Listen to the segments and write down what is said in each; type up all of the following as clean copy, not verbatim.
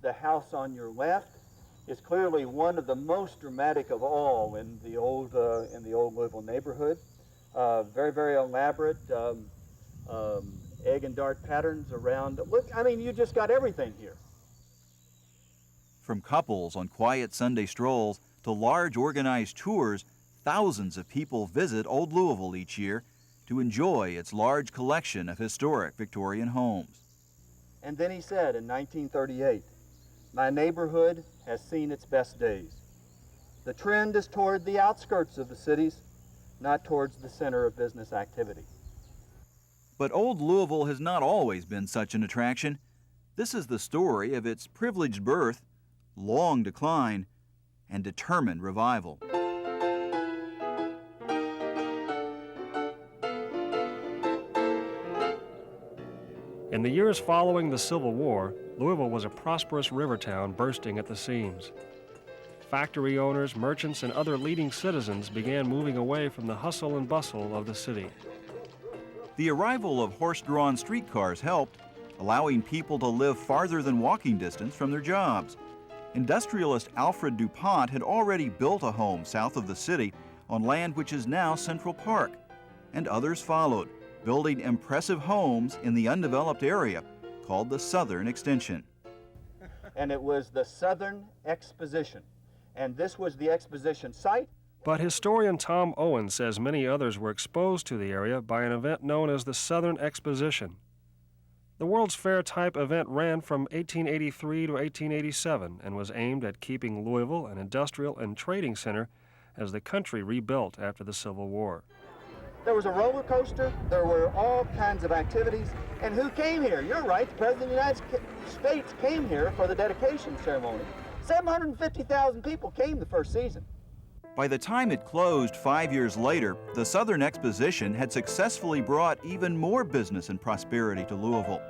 the house on your left is clearly one of the most dramatic of all in the old Louisville neighborhood. Very, very elaborate egg and dart patterns around. Look, I mean, you just got everything here. From couples on quiet Sunday strolls to large organized tours, thousands of people visit Old Louisville each year to enjoy its large collection of historic Victorian homes. And then he said in 1938, "My neighborhood has seen its best days. The trend is toward the outskirts of the cities, not towards the center of business activity." But Old Louisville has not always been such an attraction. This is the story of its privileged birth, long decline, and determined revival. In the years following the Civil War, Louisville was a prosperous river town bursting at the seams. Factory owners, merchants, and other leading citizens began moving away from the hustle and bustle of the city. The arrival of horse-drawn streetcars helped, allowing people to live farther than walking distance from their jobs. Industrialist Alfred DuPont had already built a home south of the city on land which is now Central Park, and others followed, building impressive homes in the undeveloped area called the Southern Extension. And it was the Southern Exposition, and this was the exposition site. But historian Tom Owen says many others were exposed to the area by an event known as the Southern Exposition. The World's Fair type event ran from 1883 to 1887 and was aimed at keeping Louisville an industrial and trading center as the country rebuilt after the Civil War. There was a roller coaster, there were all kinds of activities, and who came here? You're right, the President of the United States came here for the dedication ceremony. 750,000 people came the first season. By the time it closed 5 years later, the Southern Exposition had successfully brought even more business and prosperity to Louisville.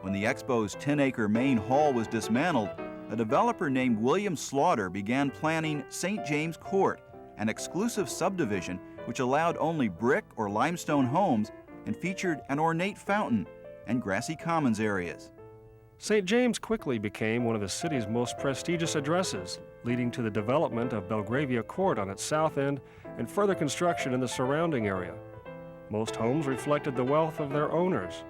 When the Expo's 10-acre main hall was dismantled, a developer named William Slaughter began planning St. James Court, an exclusive subdivision which allowed only brick or limestone homes and featured an ornate fountain and grassy commons areas. St. James quickly became one of the city's most prestigious addresses, leading to the development of Belgravia Court on its south end and further construction in the surrounding area. Most homes reflected the wealth of their owners.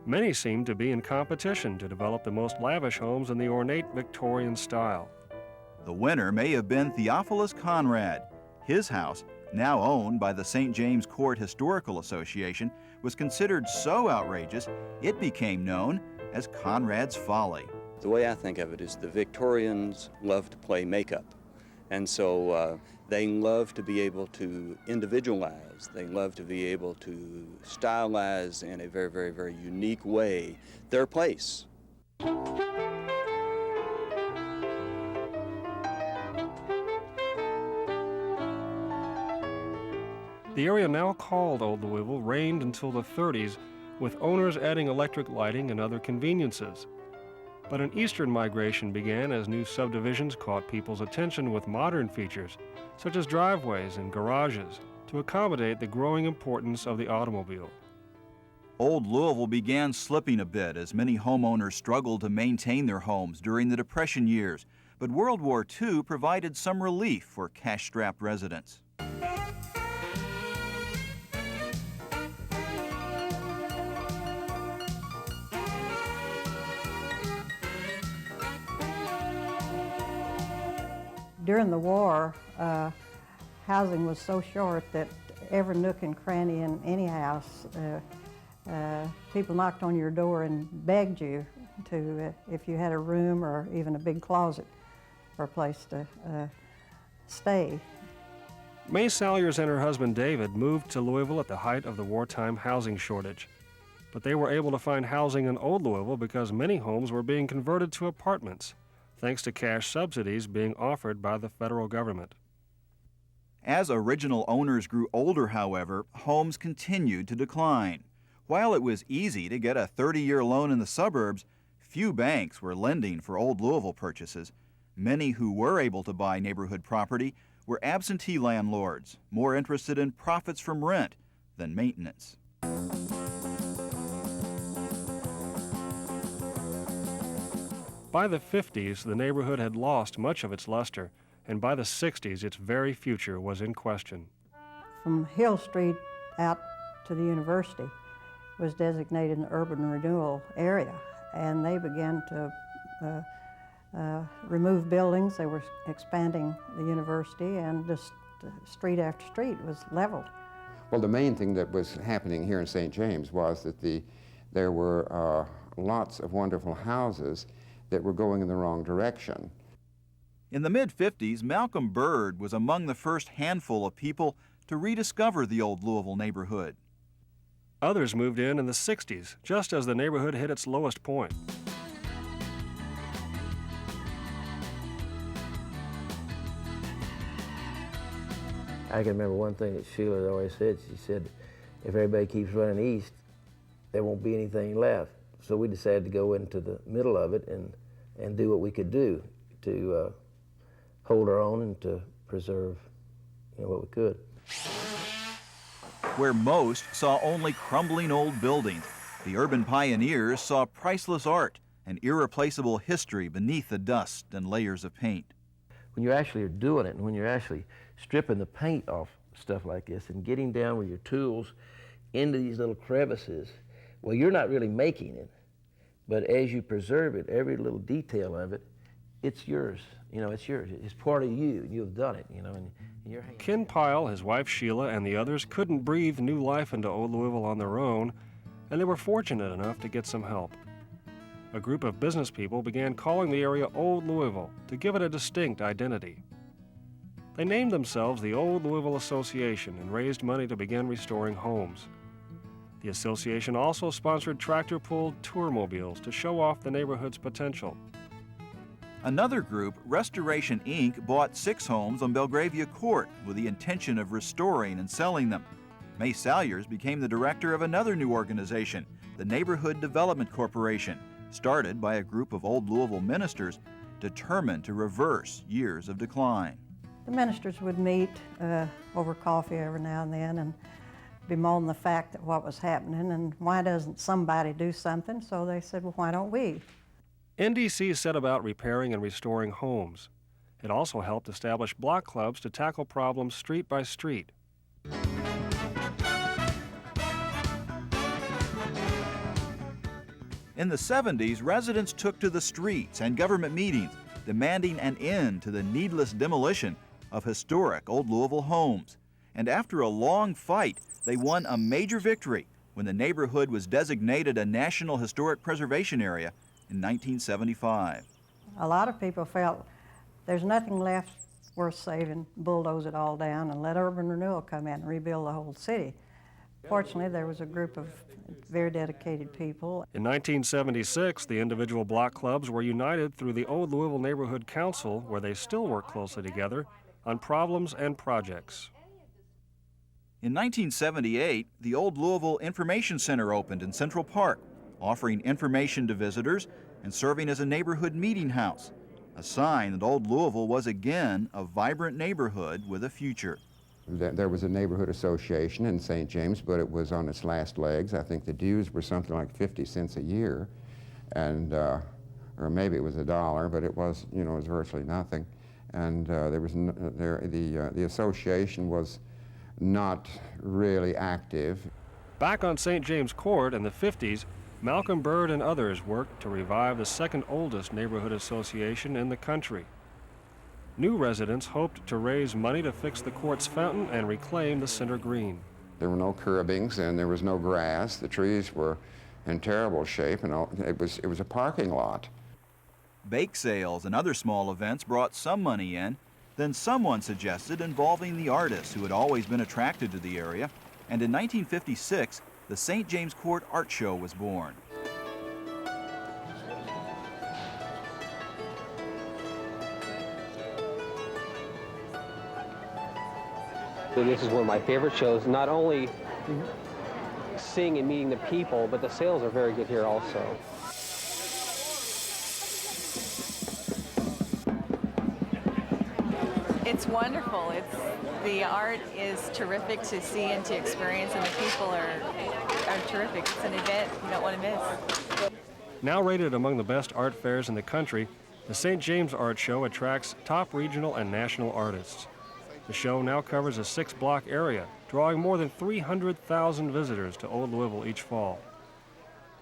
Many seemed to be in competition to develop the most lavish homes in the ornate Victorian style. The winner may have been Theophilus Conrad. His house, now owned by the St. James Court Historical Association, was considered so outrageous it became known as Conrad's Folly. The way I think of it is the Victorians loved to play makeup, and so they loved to be able to individualize. They loved to be able to stylize in a very, very, very unique way their place. The area now called Old Louisville reigned until the 30s, with owners adding electric lighting and other conveniences. But an eastern migration began as new subdivisions caught people's attention with modern features, such as driveways and garages, to accommodate the growing importance of the automobile. Old Louisville began slipping a bit as many homeowners struggled to maintain their homes during the Depression years, but World War II provided some relief for cash-strapped residents. During the war, housing was so short that every nook and cranny in any house, people knocked on your door and begged you to, if you had a room or even a big closet, for a place to stay. May Salyers and her husband David moved to Louisville at the height of the wartime housing shortage. But they were able to find housing in Old Louisville because many homes were being converted to apartments, thanks to cash subsidies being offered by the federal government. As original owners grew older, however, homes continued to decline. While it was easy to get a 30-year loan in the suburbs, few banks were lending for Old Louisville purchases. Many who were able to buy neighborhood property were absentee landlords, more interested in profits from rent than maintenance. By the 50s, the neighborhood had lost much of its luster, and by the 60s, its very future was in question. From Hill Street out to the university was designated an urban renewal area, and they began to remove buildings. They were expanding the university, and just street after street was leveled. Well, the main thing that was happening here in St. James was that there were lots of wonderful houses that were going in the wrong direction. In the mid-50s, Malcolm Bird was among the first handful of people to rediscover the old Louisville neighborhood. Others moved in the 60s, just as the neighborhood hit its lowest point. I can remember one thing that Sheila always said. She said, if everybody keeps running east, there won't be anything left. So we decided to go into the middle of it and do what we could do to hold our own and to preserve, what we could. Where most saw only crumbling old buildings, the urban pioneers saw priceless art and irreplaceable history beneath the dust and layers of paint. When you actually are doing it, and when you're actually stripping the paint off stuff like this and getting down with your tools into these little crevices, well, you're not really making it, but as you preserve it, every little detail of it, it's yours. It's yours. It's part of you. You've done it, and your hands. Ken Pyle, his wife Sheila, and the others couldn't breathe new life into Old Louisville on their own, and they were fortunate enough to get some help. A group of business people began calling the area Old Louisville to give it a distinct identity. They named themselves the Old Louisville Association and raised money to begin restoring homes. The association also sponsored tractor-pulled tourmobiles to show off the neighborhood's potential. Another group, Restoration Inc., bought 6 homes on Belgravia Court with the intention of restoring and selling them. May Salyers became the director of another new organization, the Neighborhood Development Corporation, started by a group of old Louisville ministers determined to reverse years of decline. The ministers would meet over coffee every now and then and bemoan the fact that what was happening and why doesn't somebody do something. So they said, well, why don't we? NDC set about repairing and restoring homes. It also helped establish block clubs to tackle problems street by street. In the 70s, residents took to the streets and government meetings, demanding an end to the needless demolition of historic old Louisville homes. And after a long fight, they won a major victory when the neighborhood was designated a National Historic Preservation Area in 1975. A lot of people felt there's nothing left worth saving, bulldoze it all down and let urban renewal come in and rebuild the whole city. Fortunately, there was a group of very dedicated people. In 1976, the individual block clubs were united through the Old Louisville Neighborhood Council, where they still work closely together on problems and projects. In 1978, the Old Louisville Information Center opened in Central Park, offering information to visitors and serving as a neighborhood meeting house, a sign that Old Louisville was again a vibrant neighborhood with a future. There was a neighborhood association in St. James, but it was on its last legs. I think the dues were something like 50 cents a year, and or maybe it was $1, but it was, it was virtually nothing. And the association was not really active. Back on St. James Court in the 50s, Malcolm Bird and others worked to revive the second oldest neighborhood association in the country. New residents hoped to raise money to fix the court's fountain and reclaim the center green. There were no curbings and there was no grass. The trees were in terrible shape, and it was a parking lot. Bake sales and other small events brought some money in. Then someone suggested involving the artists who had always been attracted to the area, and in 1956, the St. James Court Art Show was born. This is one of my favorite shows, not only seeing and meeting the people, but the sales are very good here also. It's wonderful. The art is terrific to see and to experience, and the people are terrific. It's an event you don't want to miss. Now rated among the best art fairs in the country, the St. James Art Show attracts top regional and national artists. The show now covers a 6-block area, drawing more than 300,000 visitors to Old Louisville each fall.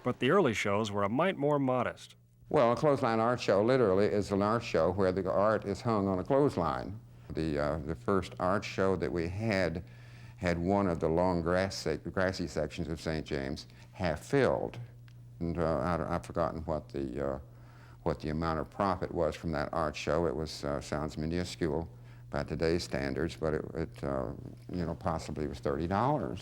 But the early shows were a mite more modest. Well, a clothesline art show literally is an art show where the art is hung on a clothesline. The first art show that we had one of the long grassy sections of St. James half filled. And I've forgotten what the amount of profit was from that art show. It was sounds minuscule by today's standards, but it possibly was $30.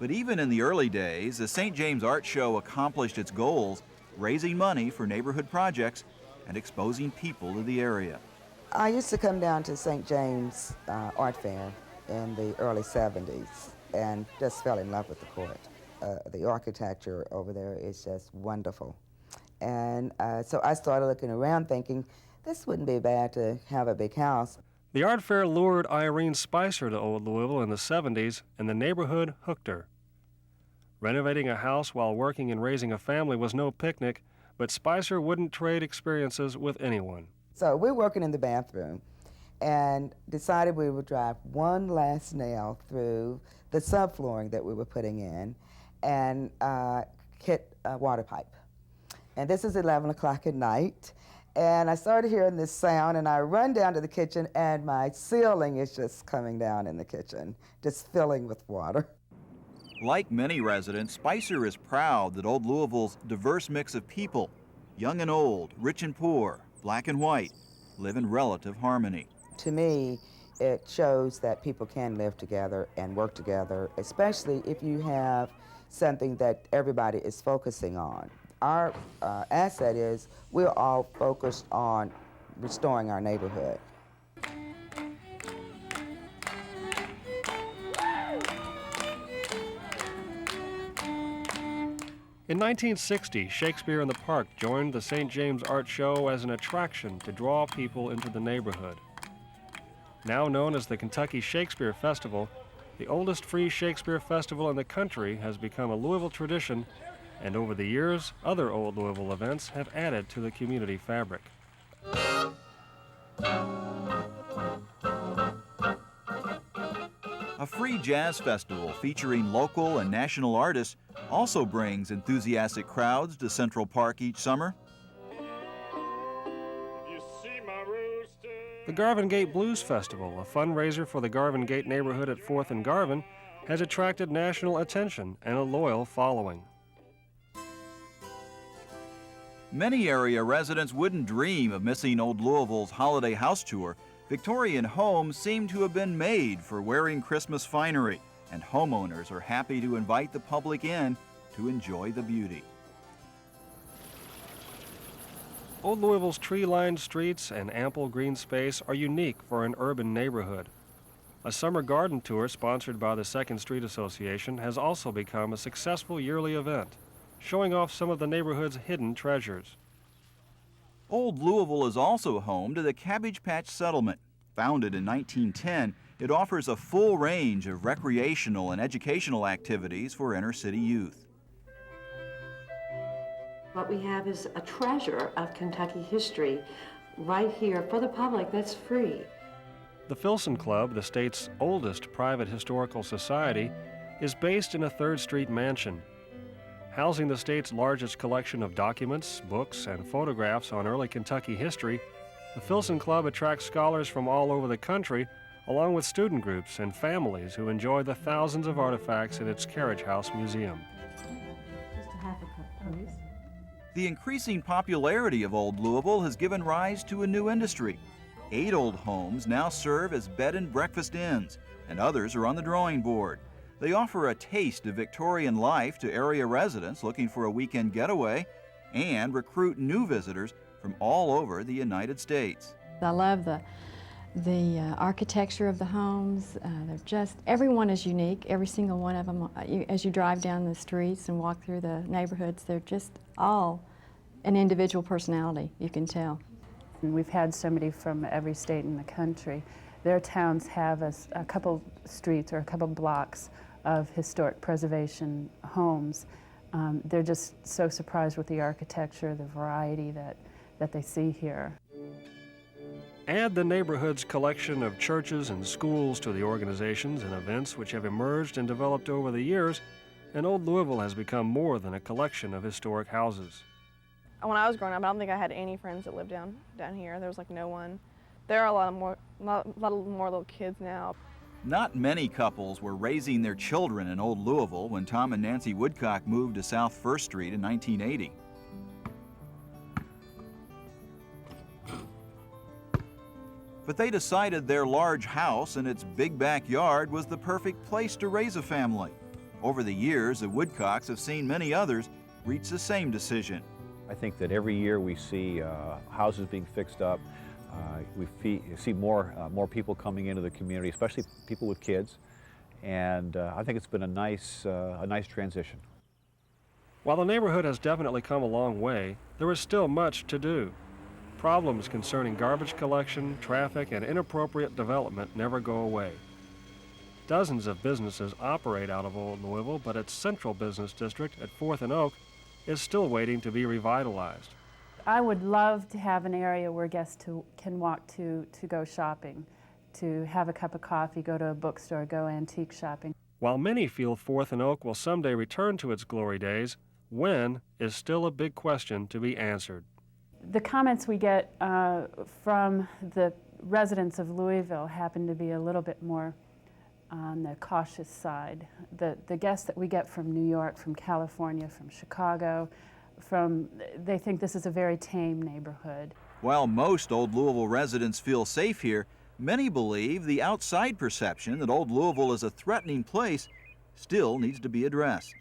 But even in the early days, the St. James Art Show accomplished its goals, raising money for neighborhood projects and exposing people to the area. I used to come down to St. James Art Fair in the early 70s and just fell in love with the court. The architecture over there is just wonderful. And so I started looking around thinking, this wouldn't be bad to have a big house. The art fair lured Irene Spicer to Old Louisville in the 70s, and the neighborhood hooked her. Renovating a house while working and raising a family was no picnic, but Spicer wouldn't trade experiences with anyone. So we're working in the bathroom and decided we would drive one last nail through the subflooring that we were putting in and hit a water pipe. And this is 11 o'clock at night. And I started hearing this sound, and I run down to the kitchen, and my ceiling is just coming down in the kitchen, just filling with water. Like many residents, Spicer is proud that Old Louisville's diverse mix of people, young and old, rich and poor, black and white, live in relative harmony. To me, it shows that people can live together and work together, especially if you have something that everybody is focusing on. Our asset is we're all focused on restoring our neighborhood. In 1960, Shakespeare in the Park joined the St. James Art Show as an attraction to draw people into the neighborhood. Now known as the Kentucky Shakespeare Festival, the oldest free Shakespeare festival in the country has become a Louisville tradition, and over the years, other Old Louisville events have added to the community fabric. A free jazz festival featuring local and national artists also brings enthusiastic crowds to Central Park each summer. The Garvin Gate Blues Festival, a fundraiser for the Garvin Gate neighborhood at 4th and Garvin, has attracted national attention and a loyal following. Many area residents wouldn't dream of missing Old Louisville's holiday house tour. Victorian homes seem to have been made for wearing Christmas finery, and homeowners are happy to invite the public in to enjoy the beauty. Old Louisville's tree-lined streets and ample green space are unique for an urban neighborhood. A summer garden tour sponsored by the 2nd Street Association has also become a successful yearly event, showing off some of the neighborhood's hidden treasures. Old Louisville is also home to the Cabbage Patch Settlement. Founded in 1910, it offers a full range of recreational and educational activities for inner-city youth. What we have is a treasure of Kentucky history right here for the public that's free. The Filson Club, the state's oldest private historical society, is based in a 3rd Street mansion. Housing the state's largest collection of documents, books, and photographs on early Kentucky history, the Filson Club attracts scholars from all over the country, along with student groups and families who enjoy the thousands of artifacts in its Carriage House Museum. Just a half a cup, please. The increasing popularity of Old Louisville has given rise to a new industry. 8 old homes now serve as bed and breakfast inns, and others are on the drawing board. They offer a taste of Victorian life to area residents looking for a weekend getaway and recruit new visitors from all over the United States. I love the architecture of the homes. They're just, everyone is unique, every single one of them. As you drive down the streets and walk through the neighborhoods, they're just all an individual personality, you can tell. And we've had somebody from every state in the country. Their towns have a couple streets or a couple blocks of historic preservation homes They're just so surprised with the architecture, the variety that they see here. Add the neighborhood's collection of churches and schools to the organizations and events which have emerged and developed over the years, and Old Louisville has become more than a collection of historic houses. When I was growing up, I don't think I had any friends that lived down here. There was like no one. There are a lot more little kids now. Not many couples were raising their children in Old Louisville when Tom and Nancy Woodcock moved to South First Street in 1980. But they decided their large house and its big backyard was the perfect place to raise a family. Over the years, the Woodcocks have seen many others reach the same decision. I think that every year we see houses being fixed up. We see more people coming into the community, especially people with kids, and I think it's been a nice transition. While the neighborhood has definitely come a long way, there is still much to do. Problems concerning garbage collection, traffic, and inappropriate development never go away. Dozens of businesses operate out of Old Louisville, but its central business district at 4th and Oak is still waiting to be revitalized. I would love to have an area where guests can walk to go shopping, to have a cup of coffee, go to a bookstore, go antique shopping. While many feel 4th and Oak will someday return to its glory days, when is still a big question to be answered. The comments we get from the residents of Louisville happen to be a little bit more on the cautious side. The guests that we get from New York, from California, from Chicago, they think this is a very tame neighborhood. While most Old Louisville residents feel safe here, many believe the outside perception that Old Louisville is a threatening place still needs to be addressed.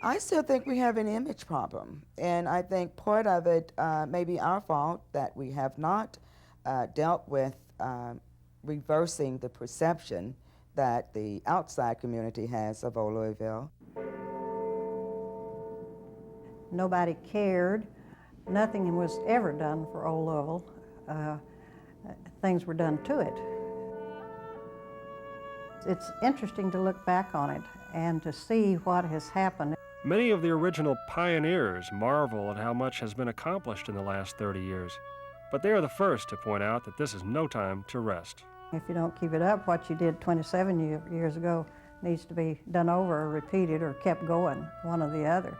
I still think we have an image problem, and I think part of it may be our fault that we have not dealt with reversing the perception that the outside community has of Old Louisville. Nobody cared. Nothing was ever done for Old Louisville. Things were done to it. It's interesting to look back on it and to see what has happened. Many of the original pioneers marvel at how much has been accomplished in the last 30 years, but they are the first to point out that this is no time to rest. If you don't keep it up, what you did 27 years ago needs to be done over or repeated or kept going, one or the other.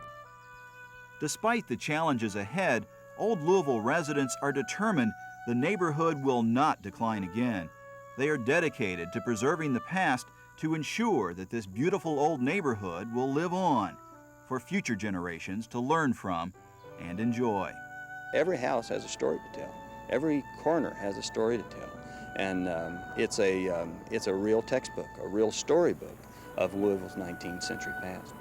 Despite the challenges ahead, Old Louisville residents are determined the neighborhood will not decline again. They are dedicated to preserving the past to ensure that this beautiful old neighborhood will live on for future generations to learn from and enjoy. Every house has a story to tell. Every corner has a story to tell. And it's a real textbook, a real storybook of Louisville's 19th century past.